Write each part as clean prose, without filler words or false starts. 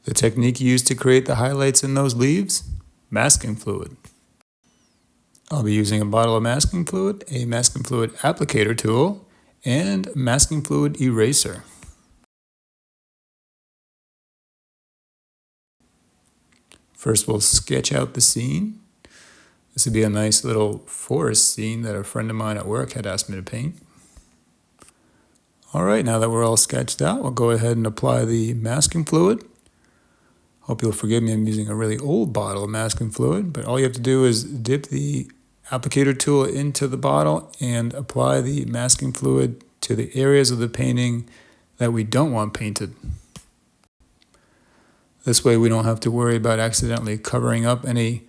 The technique used to create the highlights in those leaves? Masking fluid. I'll be using a bottle of masking fluid, a masking fluid applicator tool, and masking fluid eraser. First, we'll sketch out the scene. This would be a nice little forest scene that a friend of mine at work had asked me to paint. All right, now that we're all sketched out, we'll go ahead and apply the masking fluid. Hope you'll forgive me, I'm using a really old bottle of masking fluid, but all you have to do is dip the applicator tool into the bottle and apply the masking fluid to the areas of the painting that we don't want painted. This way we don't have to worry about accidentally covering up any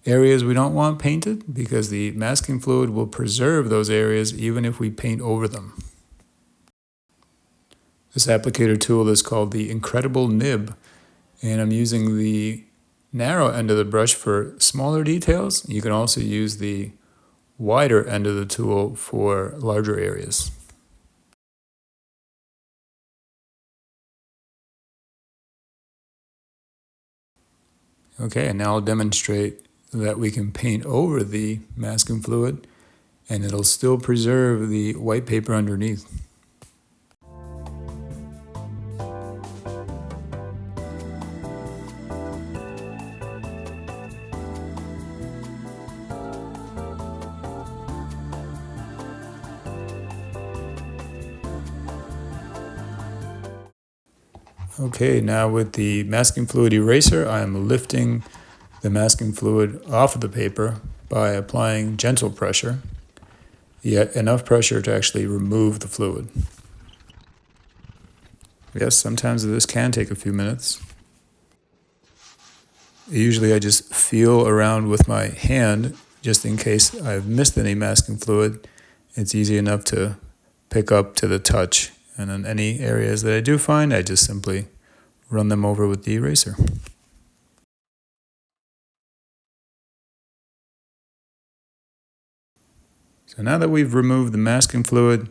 areas we don't want painted, because the masking fluid will preserve those areas even if we paint over them. This applicator tool is called the Incredible Nib, and I'm using the narrow end of the brush for smaller details. You can also use the wider end of the tool for larger areas. Okay, and now I'll demonstrate that we can paint over the masking fluid and it'll still preserve the white paper underneath. Okay, now with the masking fluid eraser, I'm lifting the masking fluid off of the paper by applying gentle pressure, yet enough pressure to actually remove the fluid. Yes, sometimes this can take a few minutes. Usually I just feel around with my hand just in case I've missed any masking fluid. It's easy enough to pick up to the touch. And in any areas that I do find, I just simply run them over with the eraser. So now that we've removed the masking fluid,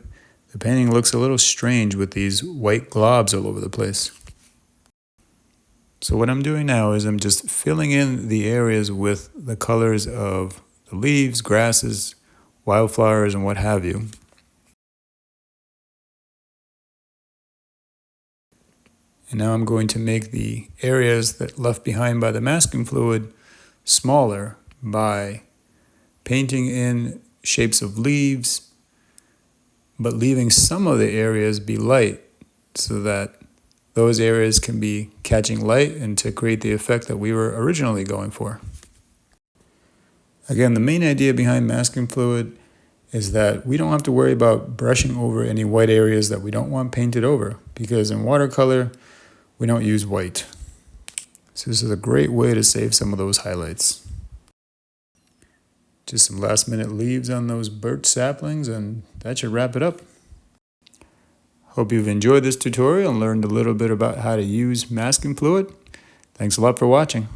the painting looks a little strange with these white globs all over the place. So what I'm doing now is I'm just filling in the areas with the colors of the leaves, grasses, wildflowers, and what have you. And now I'm going to make the areas that left behind by the masking fluid smaller by painting in shapes of leaves, but leaving some of the areas be light so that those areas can be catching light and to create the effect that we were originally going for. Again, the main idea behind masking fluid is that we don't have to worry about brushing over any white areas that we don't want painted over, because in watercolor, we don't use white. So this is a great way to save some of those highlights. Just some last minute leaves on those birch saplings, and that should wrap it up. Hope you've enjoyed this tutorial and learned a little bit about how to use masking fluid. Thanks a lot for watching.